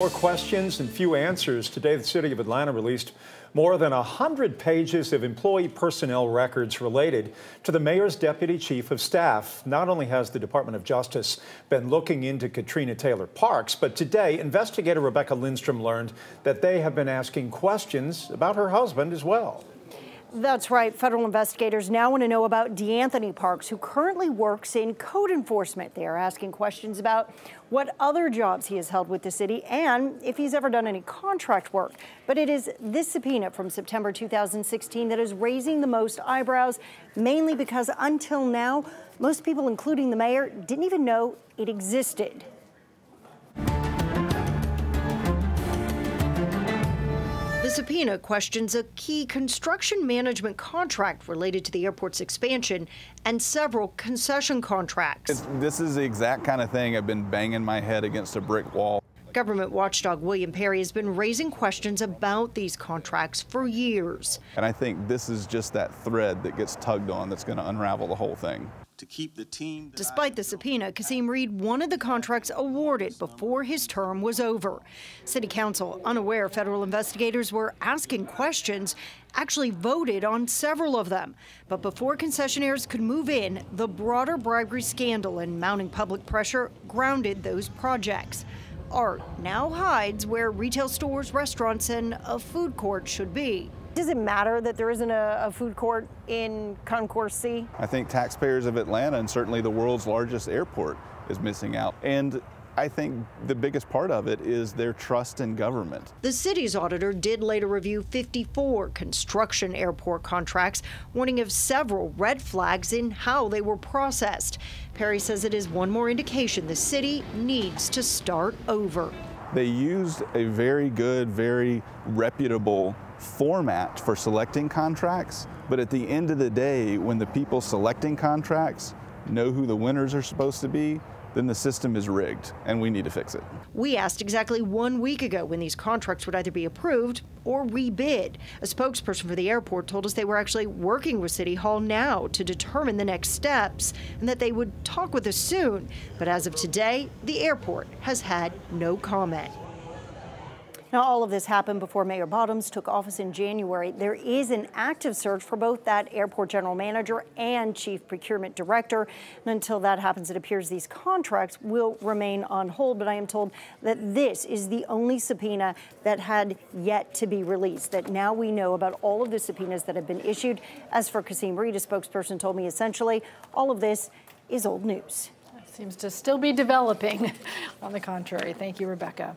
More questions and few answers. Today, the City of Atlanta released more than 100 pages of employee personnel records related to the mayor's deputy chief of staff. Not only has the Department of Justice been looking into Katrina Taylor Parks, but today, investigator Rebecca Lindstrom learned that they have been asking questions about her husband as well. That's right. Federal investigators now want to know about DeAnthony Parks, who currently works in code enforcement. They are asking questions about what other jobs he has held with the city and if he's ever done any contract work. But it is this subpoena from September 2016 that is raising the most eyebrows, mainly because until now, most people, including the mayor, didn't even know it existed. The subpoena questions a key construction management contract related to the airport's expansion and several concession contracts. This is the exact kind of thing I've been banging my head against a brick wall. Government watchdog William Perry has been raising questions about these contracts for years. And I think this is just that thread that gets tugged on that's going to unravel the whole thing. To keep the team. Despite the subpoena, Kasim Reed wanted the contracts awarded before his term was over. City Council, unaware federal investigators were asking questions, actually voted on several of them. But before concessionaires could move in, the broader bribery scandal and mounting public pressure grounded those projects. Art now hides where retail stores, restaurants, and a food court should be. Does it matter that there isn't a food court in Concourse C? I think taxpayers of Atlanta and certainly the world's largest airport is missing out. And I think the biggest part of it is their trust in government. The city's auditor did later review 54 construction airport contracts, warning of several red flags in how they were processed. Perry says it is one more indication the city needs to start over. They used a very good, very reputable format for selecting contracts, but at the end of the day, when the people selecting contracts know who the winners are supposed to be, then the system is rigged, and we need to fix it. We asked exactly 1 week ago when these contracts would either be approved or rebid. A spokesperson for the airport told us they were actually working with City Hall now to determine the next steps and that they would talk with us soon. But as of today, the airport has had no comment. Now, all of this happened before Mayor Bottoms took office in January. There is an active search for both that airport general manager and chief procurement director. And until that happens, it appears these contracts will remain on hold. But I am told that this is the only subpoena that had yet to be released, that now we know about all of the subpoenas that have been issued. As for Kasim Reed, a spokesperson told me essentially all of this is old news. Seems to still be developing. On the contrary. Thank you, Rebecca.